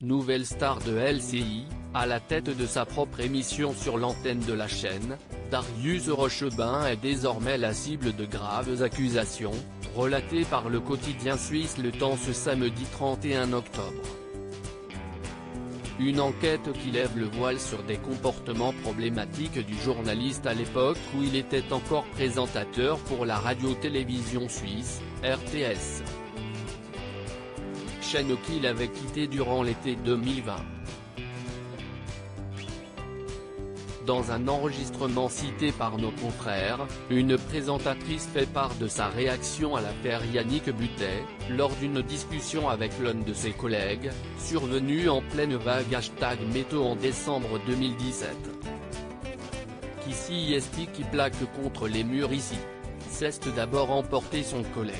Nouvelle star de LCI, à la tête de sa propre émission sur l'antenne de la chaîne, Darius Rochebin est désormais la cible de graves accusations, relatées par le quotidien suisse Le Temps ce samedi 31 octobre. Une enquête qui lève le voile sur des comportements problématiques du journaliste à l'époque où il était encore présentateur pour la radio-télévision suisse, RTS. Chaîne qu'il avait quittée durant l'été 2020. Dans un enregistrement cité par nos confrères, une présentatrice fait part de sa réaction à l'affaire Yannick Buttet, lors d'une discussion avec l'un de ses collègues, survenue en pleine vague #météo en décembre 2017. Qui s'y est qui plaque contre les murs ici. Cesse d'abord emporter son collègue.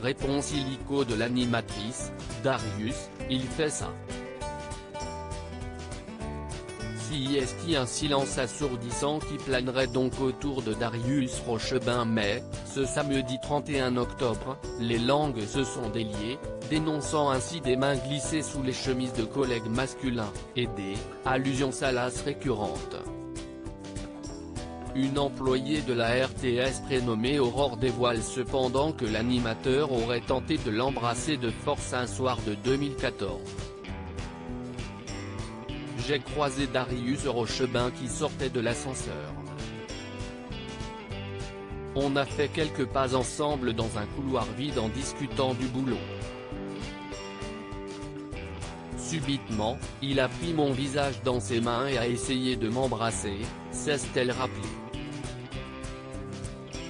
Réponse illico de l'animatrice, Darius, il fait ça. Si est un silence assourdissant qui planerait donc autour de Darius Rochebin mais, ce samedi 31 octobre, les langues se sont déliées, dénonçant ainsi des mains glissées sous les chemises de collègues masculins, et des allusions salaces récurrentes. Une employée de la RTS prénommée Aurore dévoile cependant que l'animateur aurait tenté de l'embrasser de force un soir de 2014. J'ai croisé Darius Rochebin qui sortait de l'ascenseur. On a fait quelques pas ensemble dans un couloir vide en discutant du boulot. Subitement, il a pris mon visage dans ses mains et a essayé de m'embrasser, s'est-elle rappelée.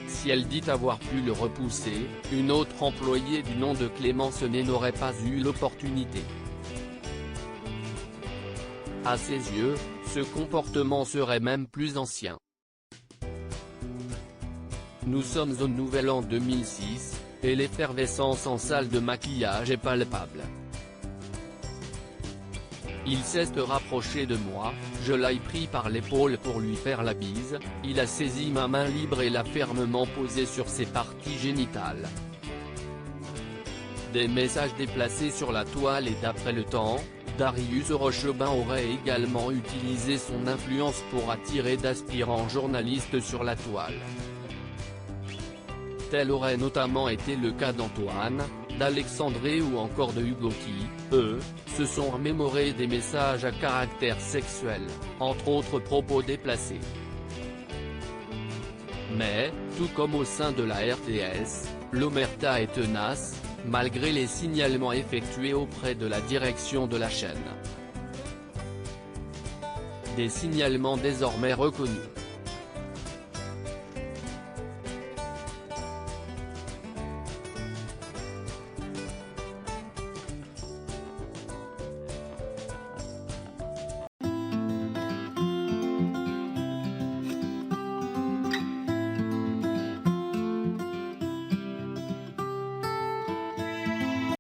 Si elle dit avoir pu le repousser, une autre employée du nom de Clémence n'aurait pas eu l'opportunité. À ses yeux, ce comportement serait même plus ancien. Nous sommes au Nouvel An 2006, et l'effervescence en salle de maquillage est palpable. Il s'est rapproché de moi, je l'ai pris par l'épaule pour lui faire la bise, il a saisi ma main libre et l'a fermement posée sur ses parties génitales. Des messages déplacés sur la toile et d'après Le Temps, Darius Rochebin aurait également utilisé son influence pour attirer d'aspirants journalistes sur la toile. Tel aurait notamment été le cas d'Antoine, d'Alexandre ou encore de Hugo qui, eux, se sont remémorés des messages à caractère sexuel, entre autres propos déplacés. Mais, tout comme au sein de la RTS, l'omerta est tenace, malgré les signalements effectués auprès de la direction de la chaîne. Des signalements désormais reconnus.